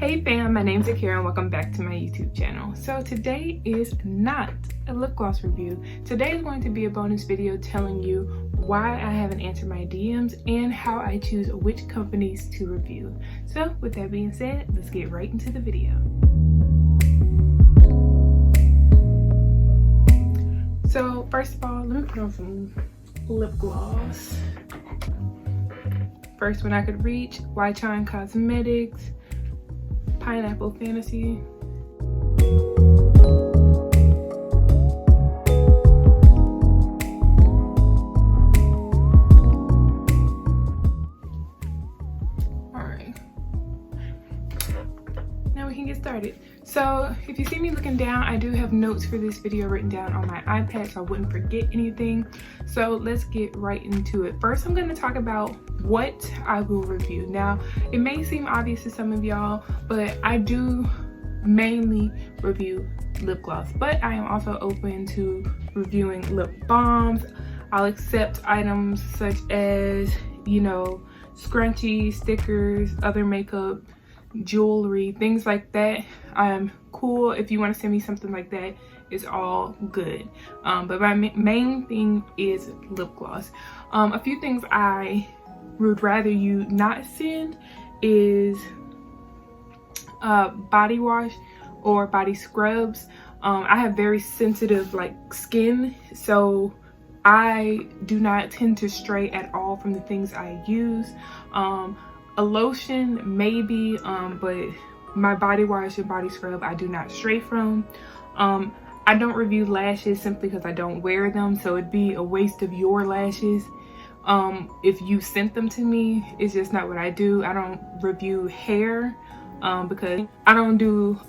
Hey fam, my name's Akira and welcome back to my YouTube channel. So today is not a lip gloss review. Today is going to be a bonus video telling you why I haven't answered my DMs and how I choose which companies to review. So with that being said, let's get right into the video. So first of all, let me put on some lip gloss. First one I could reach, White Shine Cosmetics, Pineapple Fantasy. Alright. Now we can get started. So if you see me looking down, I do have notes for this video written down on my iPad so I wouldn't forget anything. So let's get right into it. First, I'm going to talk about what I will review. Now, it may seem obvious to some of y'all, but I do mainly review lip gloss, but I am also open to reviewing lip balms. I'll accept items such as, you know, scrunchies, stickers, other makeup, jewelry, things like that. I'm cool. If you want to send me something like that, it's all good. But my main thing is lip gloss. A few things I would rather you not send is body wash or body scrubs. I have very sensitive skin, so I do not tend to stray at all from the things I use. A lotion maybe, but my body wash and body scrub I do not stray from. I don't review lashes simply because I don't wear them, so it'd be a waste of your lashes if you sent them to me. It's just not what I do. I don't review hair because I don't do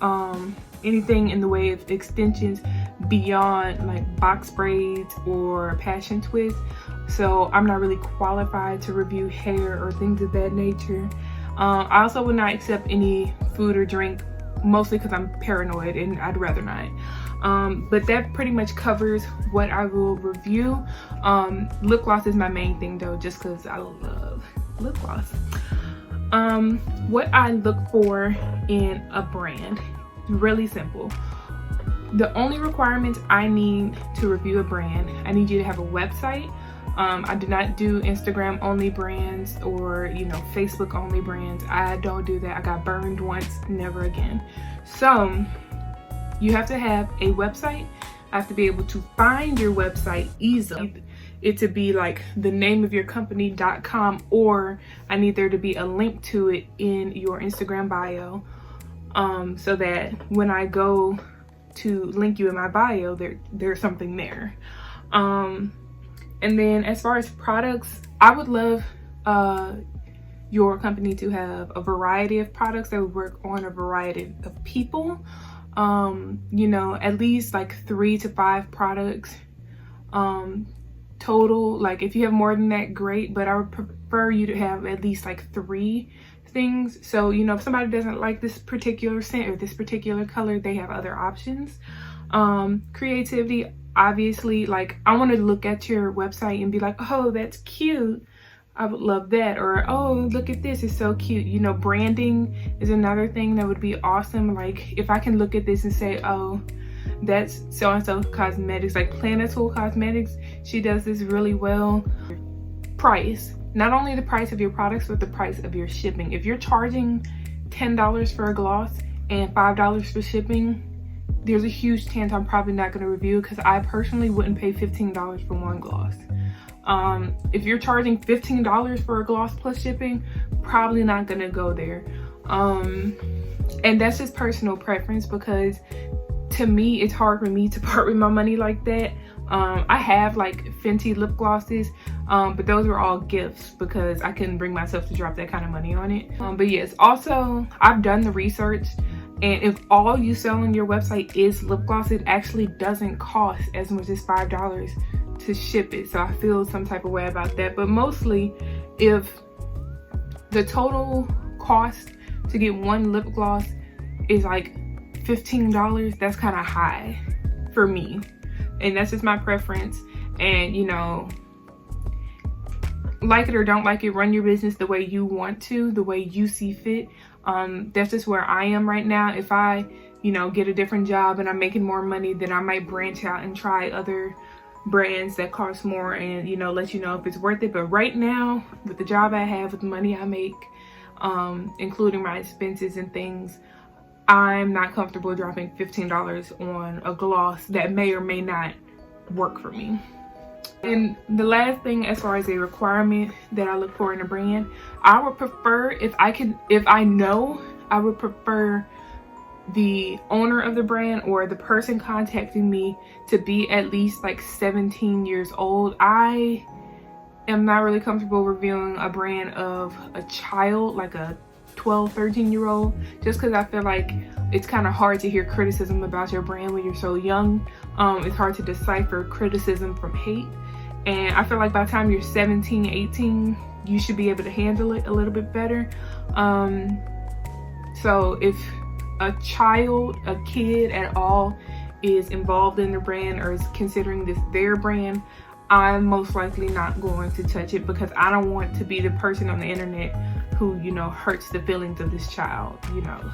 anything in the way of extensions beyond like box braids or passion twists. So I'm not really qualified to review hair or things of that nature. I also would not accept any food or drink, mostly because I'm paranoid and I'd rather not. But that pretty much covers what I will review. Lip gloss is my main thing though, just because I love lip gloss. What I look for in a brand, really simple. The only requirements I need to review a brand, I need you to have a website. I do not do Instagram only brands or, you know, Facebook only brands. I don't do that. I got burned once, never again. So you have to have a website. I have to be able to find your website easily. It to be like the name of your company.com, or I need there to be a link to it in your Instagram bio, so that when I go to link you in my bio, there's something there. And then as far as products, I would love your company to have a variety of products that would work on a variety of people. You know, at least like 3 to 5 products total. Like if you have more than that, great, but I would prefer you to have at least like 3 things. So, you know, if somebody doesn't like this particular scent or this particular color, they have other options. Creativity, obviously, like I want to look at your website and be like, oh, that's cute, I would love that. Or, oh, look at this, it's so cute. You know, branding is another thing that would be awesome. Like if I can look at this and say, oh, that's so-and-so cosmetics, like Planetool Cosmetics, she does this really well. Price, not only the price of your products, but the price of your shipping. If you're charging $10 for a gloss and $5 for shipping, there's a huge chance I'm probably not going to review, because I personally wouldn't pay $15 for one gloss. If you're charging $15 for a gloss plus shipping, probably not going to go there. And that's just personal preference, because to me, it's hard for me to part with my money like that. I have like Fenty lip glosses, but those were all gifts because I couldn't bring myself to drop that kind of money on it. But yes, also I've done the research, and if all you sell on your website is lip gloss, it actually doesn't cost as much as $5 to ship it. So I feel some type of way about that. But mostly, if the total cost to get one lip gloss is like $15, that's kind of high for me, and that's just my preference. And you know, like it or don't like it, run your business the way you want to, the way you see fit. That's just where I am right now. If I, you know, get a different job and I'm making more money, then I might branch out and try other brands that cost more and, you know, let you know if it's worth it. But right now, with the job I have, with the money I make, including my expenses and things, I'm not comfortable dropping $15 on a gloss that may or may not work for me. And the last thing, as far as a requirement that I look for in a brand, I would prefer, if I know, I would prefer the owner of the brand or the person contacting me to be at least like 17 years old. I am not really comfortable reviewing a brand of a child, like a 12, 13-year-old, just because I feel like it's kind of hard to hear criticism about your brand when you're so young. It's hard to decipher criticism from hate. And I feel like by the time you're 17, 18, you should be able to handle it a little bit better. So if a child, a kid at all is involved in the brand or is considering this their brand, I'm most likely not going to touch it, because I don't want to be the person on the internet who, you know, hurts the feelings of this child. You know,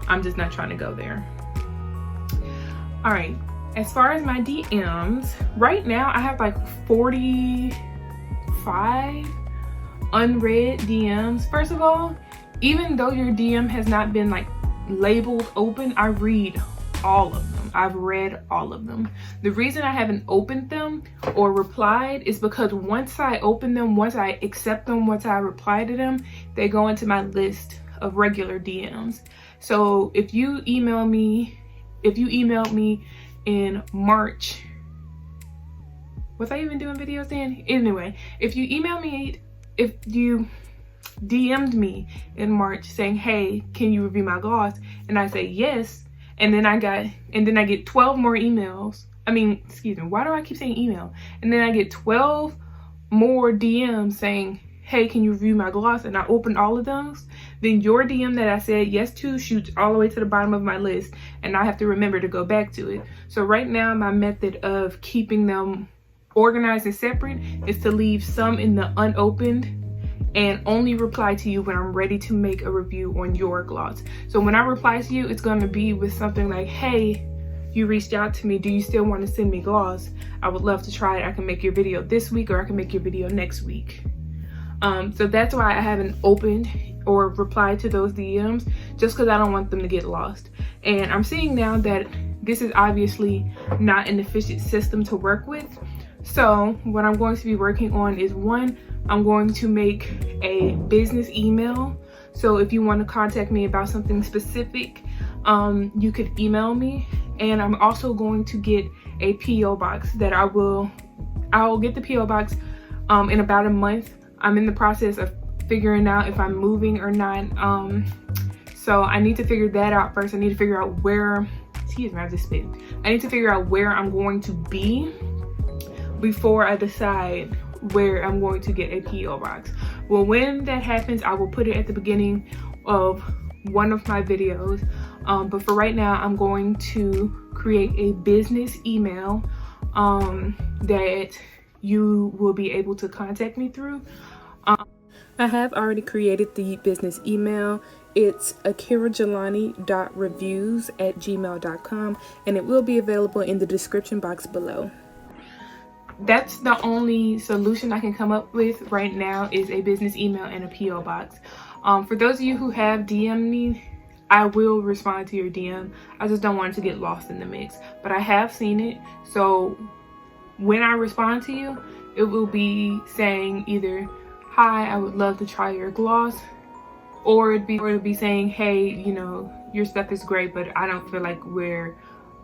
I'm just not trying to go there. All right. As far as my DMs, right now I have like 45 unread DMs. First of all, even though your DM has not been like labeled open, I read all of them. I've read all of them. The reason I haven't opened them or replied is because once I open them, once I accept them, once I reply to them, they go into my list of regular DMs. So if you emailed me in March, was I even doing videos then? Anyway, if you DM'd me in March saying, hey, can you review my gloss? And I say yes, and then I get 12 more emails. I mean, excuse me, why do I keep saying email? And then I get 12 more DMs saying, hey, can you review my gloss? And I opened all of those. Then your DM that I said yes to shoots all the way to the bottom of my list, and I have to remember to go back to it. So right now, my method of keeping them organized and separate is to leave some in the unopened and only reply to you when I'm ready to make a review on your gloss. So when I reply to you, it's going to be with something like, hey, you reached out to me. Do you still want to send me gloss? I would love to try it. I can make your video this week, or I can make your video next week. So that's why I haven't opened or replied to those DMs, just because I don't want them to get lost. And I'm seeing now that this is obviously not an efficient system to work with. So what I'm going to be working on is, one, I'm going to make a business email. So if you want to contact me about something specific, you could email me. And I'm also going to get a PO box that I'll get the PO box in about a month. I'm in the process of figuring out if I'm moving or not. So I need to figure that out first. I need to figure out where, excuse me, I just spit. I need to figure out where I'm going to be before I decide where I'm going to get a PO box. Well, when that happens, I will put it at the beginning of one of my videos. But for right now, I'm going to create a business email that you will be able to contact me through. I have already created the business email. It's akirajelani.reviews@gmail.com, and it will be available in the description box below. That's the only solution I can come up with right now, is a business email and a PO box. For those of you who have DM'd me, I will respond to your DM. I just don't want it to get lost in the mix. But I have seen it, so when I respond to you, it will be saying either, hi, I would love to try your gloss, or it'd be saying, hey, you know, your stuff is great, but I don't feel like we're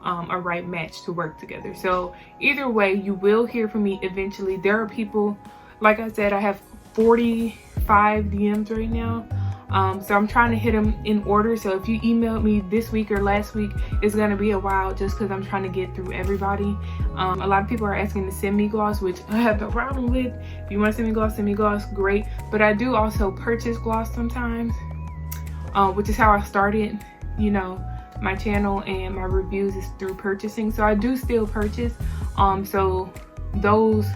a right match to work together. So either way, you will hear from me eventually. There are people, like I said, I have 45 DMs right now. So I'm trying to hit them in order. So if you emailed me this week or last week, it's going to be a while, just because I'm trying to get through everybody. A lot of people are asking to send me gloss, which I have no problem with. If you want to send me gloss, great. But I do also purchase gloss sometimes, which is how I started, you know, my channel and my reviews is through purchasing. So I do still purchase. So those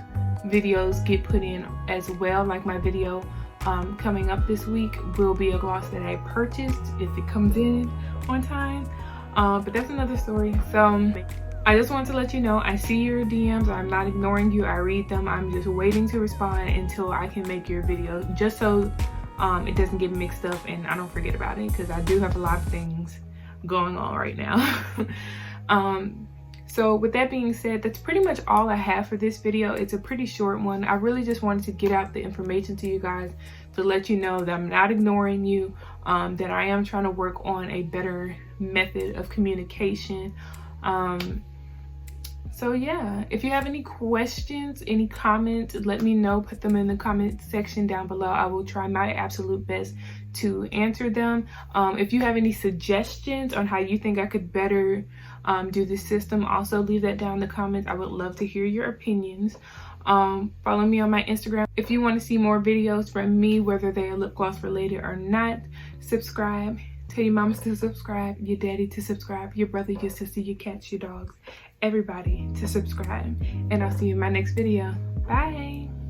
videos get put in as well, like my video coming up this week will be a gloss that I purchased if it comes in on time. But that's another story. So I just wanted to let you know, I see your DMs. I'm not ignoring you. I read them. I'm just waiting to respond until I can make your video, just so it doesn't get mixed up and I don't forget about it, because I do have a lot of things going on right now. So with that being said, that's pretty much all I have for this video. It's a pretty short one. I really just wanted to get out the information to you guys to let you know that I'm not ignoring you, that I am trying to work on a better method of communication. So yeah, if you have any questions, any comments, let me know. Put them in the comment section down below. I will try my absolute best to answer them. If you have any suggestions on how you think I could better do this system, also leave that down in the comments. I would love to hear your opinions. Follow me on my Instagram. If you want to see more videos from me, whether they are lip gloss related or not, subscribe. Tell your mamas to subscribe, your daddy to subscribe, your brother, your sister, your cats, your dogs, everybody to subscribe. And I'll see you in my next video. Bye.